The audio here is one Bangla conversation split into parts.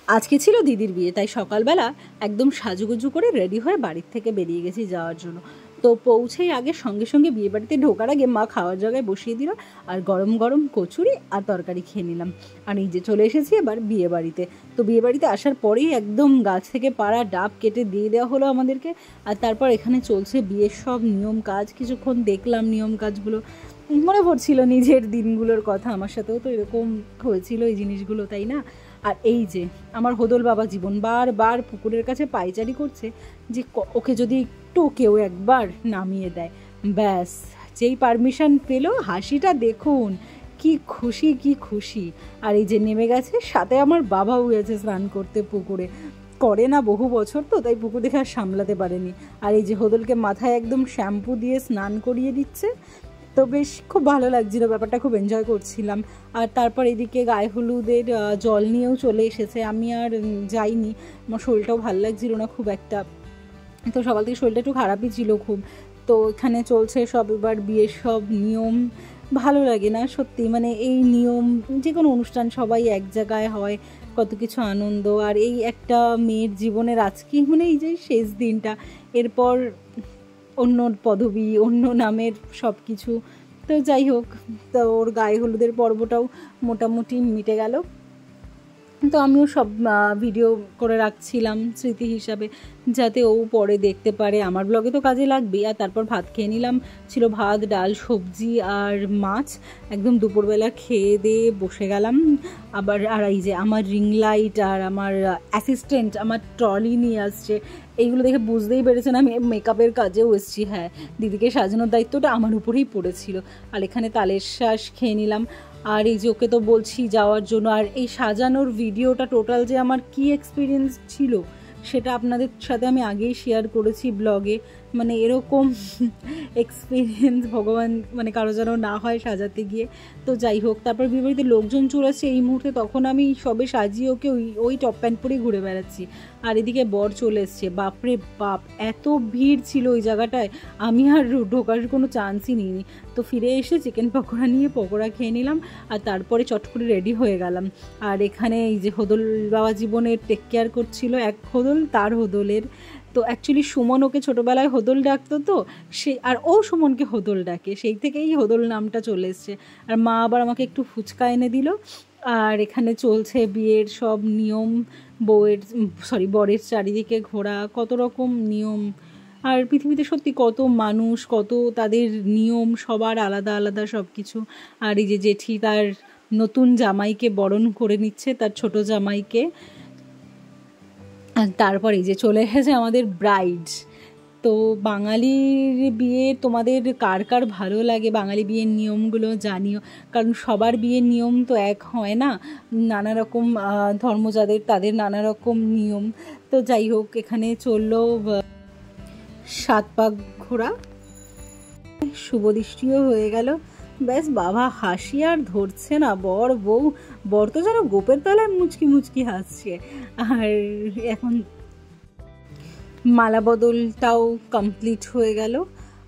আজকে ছিল দিদির বিয়ে, তাই সকালবেলা একদম সাজুগুজু করে রেডি হয়ে বাড়ির থেকে বেরিয়ে গেছি যাওয়ার জন্য। তো পৌঁছেই আগে সঙ্গে সঙ্গে বিয়ে বাড়িতে ঢোকার আগে মা খাওয়ার জায়গায় বসিয়ে দিল, আর গরম গরম কচুরি আর তরকারি খেয়ে নিলাম। আর এই যে চলে এসেছি এবার বিয়ে বাড়িতে। তো বিয়ে বাড়িতে আসার পরেই একদম গাছ থেকে পাড়া ডাব কেটে দিয়ে দেওয়া হলো আমাদেরকে। আর তারপর এখানে চলছে বিয়ের সব নিয়ম কাজ, কিছুক্ষণ দেখলাম নিয়ম কাজগুলো, মনে পড়ছিল নিজের দিনগুলোর কথা। আমার সাথেও তো এরকম হয়েছিল এই জিনিসগুলো, তাই না? আর এই যে আমার হোদল বাবা জীবন বারবার পুকুরের কাছে পায়চারি করছে যে ওকে যদি একটু কেউ একবার নামিয়ে দেয়, ব্যাস যেই পারমিশন পেলো, হাসিটা দেখুন, কি খুশি কি খুশি। আর এই যে নেমে গেছে, সাথে আমার বাবাও গেছে স্নান করতে পুকুরে। করে না বহু বছর তো, তাই পুকুর দেখে আর সামলাতে পারেনি। আর এই যে হোদলকে মাথায় একদম শ্যাম্পু দিয়ে স্নান করিয়ে দিচ্ছে। তো বেশ খুব ভালো লাগছিলো, ব্যাপারটা খুব এনজয় করছিলাম। আর তারপর এদিকে গায়ে হলুদের জল নিয়েও চলে এসেছে, আমি আর যাইনি, আমার শরীরটাও ভালো লাগছিলো না খুব একটা। তো সকাল থেকে শরীরটা একটু খারাপই ছিল খুব। তো এখানে চলছে সব এবার বিয়ের সব নিয়ম। ভালো লাগে না সত্যি, মানে এই নিয়ম, যে কোনো অনুষ্ঠান সবাই এক জায়গায় হয়, কত কিছু আনন্দ। আর এই একটা মেয়ের জীবনের আজকে মানে এই যে শেষ দিনটা, এরপর অন্য পদবি, অন্য নামের সব কিছু। তো যাই হোক, তো ওর গায়ে হলুদের পর্বটাও মোটামুটি মিটে গেল। তো আমিও সব ভিডিও করে রাখছিলাম স্মৃতি হিসাবে, যাতে ও পরে দেখতে পারে। আমার ব্লগে তো কাজে লাগবেই। আর তারপর ভাত খেয়ে নিলাম, ছিল ভাত ডাল সবজি আর মাছ। একদম দুপুরবেলা খেয়ে দিয়ে বসে গেলাম আবার। আর এই যে আমার রিং লাইট আর আমার অ্যাসিস্ট্যান্ট আমার ট্রলি নিয়ে আসছে, এইগুলো দেখে বুঝতেই পেরেছেন আমি মেকআপের কাজেও এসেছি। হ্যাঁ, দিদিকে সাজানোর দায়িত্বটা আমার উপরেই পড়েছিল। আর এখানে তালের শ্বাস খেয়ে নিলাম। আর এই যে ওকে তো বলছি যাওয়ার জন্য। আর এই সাজানোর ভিডিওটা টোটাল যে আমার কি এক্সপিরিয়েন্স ছিল সেটা আপনাদের সাথে আমি আগেই শেয়ার করেছি ব্লগে। মানে এরকম এক্সপিরিয়েন্স ভগবান মানে কারো যেন না হয় সাজাতে গিয়ে। তো যাই হোক, তারপর বিয়েবাড়িতে লোকজন চলে আসছে এই মুহূর্তে, তখন আমি সবে সাজিয়ে ওকে ওই টপ প্যান্ট পরেই ঘুরে বেড়াচ্ছি। আর এদিকে বর চলে এসছে, বাপরে বাপ এত ভিড় ছিল ওই জায়গাটায়, আমি আর ঢোকার কোনো চান্সই নিইনি। তো ফিরে এসে চিকেন পকোড়া নিয়ে পকোড়া খেয়ে নিলাম, আর তারপরে চট করে রেডি হয়ে গেলাম। আর এখানে এই যে হোদল বাবা জীবনের টেক কেয়ার করছিল এক হোদল, তার হোদলের। তো অ্যাকচুয়ালি সুমন ওকে ছোটোবেলায় হোদল ডাকতো, তো সে আর ও সুমনকে হোদল ডাকে, সেই থেকেই হোদল নামটা চলে এসছে। আর মা আবার আমাকে একটু ফুচকা এনে দিল। আর এখানে চলছে বিয়ের সব নিয়ম, বরের চারিদিকে ঘোরা, কত রকম নিয়ম। আর পৃথিবীতে সত্যি কত মানুষ, কত তাদের নিয়ম, সবার আলাদা আলাদা সব কিছু। আর এই যে জেঠি তার নতুন জামাইকে বরণ করে নিচ্ছে, তার ছোট জামাইকে। আর তারপর এই যে চলে এসেছে আমাদের ব্রাইড। তো বাঙালির বিয়ে তোমাদের কার কার ভালো লাগে, বাঙালি বিয়ের নিয়মগুলো জানিও, কারণ সবার বিয়ের নিয়ম তো এক হয় না, নানা রকম ধর্ম যাদের তাদের নানা রকম নিয়ম। তো যাই হোক, এখানে চললো 7 পাক ঘোরা, শুভ দৃষ্টিও হয়ে গেল। ব্যাস বাবা হাসি আর ধরছে না, বর তো যেন গোপের তলায় মুচকি মুচকি হাসছে। আর এখন মালা বদলটাও কমপ্লিট হয়ে গেল।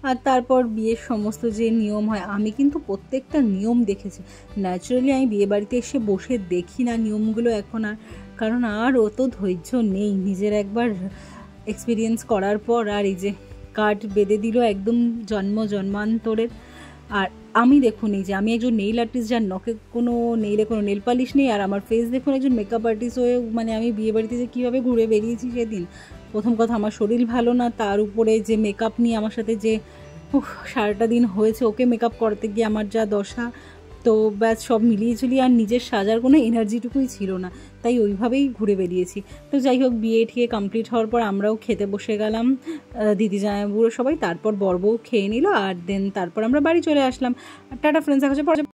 আর তারপর বিয়ের সমস্ত যে নিয়ম হয়, আমি কিন্তু প্রত্যেকটা নিয়ম দেখেছি। ন্যাচারালি আমি বিয়ে বাড়িতে এসে বসে দেখি না নিয়মগুলো এখন আর, কারণ আর অত ধৈর্য নেই নিজের একবার এক্সপিরিয়েন্স করার পর। আর এই যে কার্ড বেঁধে দিল একদম জন্মান্তরের। আর আমি দেখুন, এই যে আমি একজন নেইল আর্টিস্ট, যার নখে কোনো নেল পালিশ নেই, আর আমার ফেস দেখুন একজন মেকআপ আর্টিস্ট হয়ে, মানে আমি বিয়ে বাড়িতে যে কীভাবে ঘুরে বেরিয়েছি সেদিন। প্রথম কথা আমার শরীর ভালো না, তার উপরে যে মেকআপ নিয়ে আমার সাথে যে সারাটা দিন হয়েছে, ওকে মেকআপ করতে গিয়ে আমার যা দশা। তো ব্যাস সব মিলিয়ে আর নিজের সাজার কোনো এনার্জিটুকুই ছিল না, তাই ওইভাবেই ঘুরে বেরিয়েছি। তো যাই হোক, বিয়ে ঠিয়ে কমপ্লিট হওয়ার পর আমরাও খেতে বসে গেলাম, দিদি জামাইবাবুরা সবাই। তারপর বর বউ খেয়ে নিল, আর দেন তারপর আমরা বাড়ি চলে আসলাম। টাটা ফ্রেন্ডস, দেখা হচ্ছে পরে।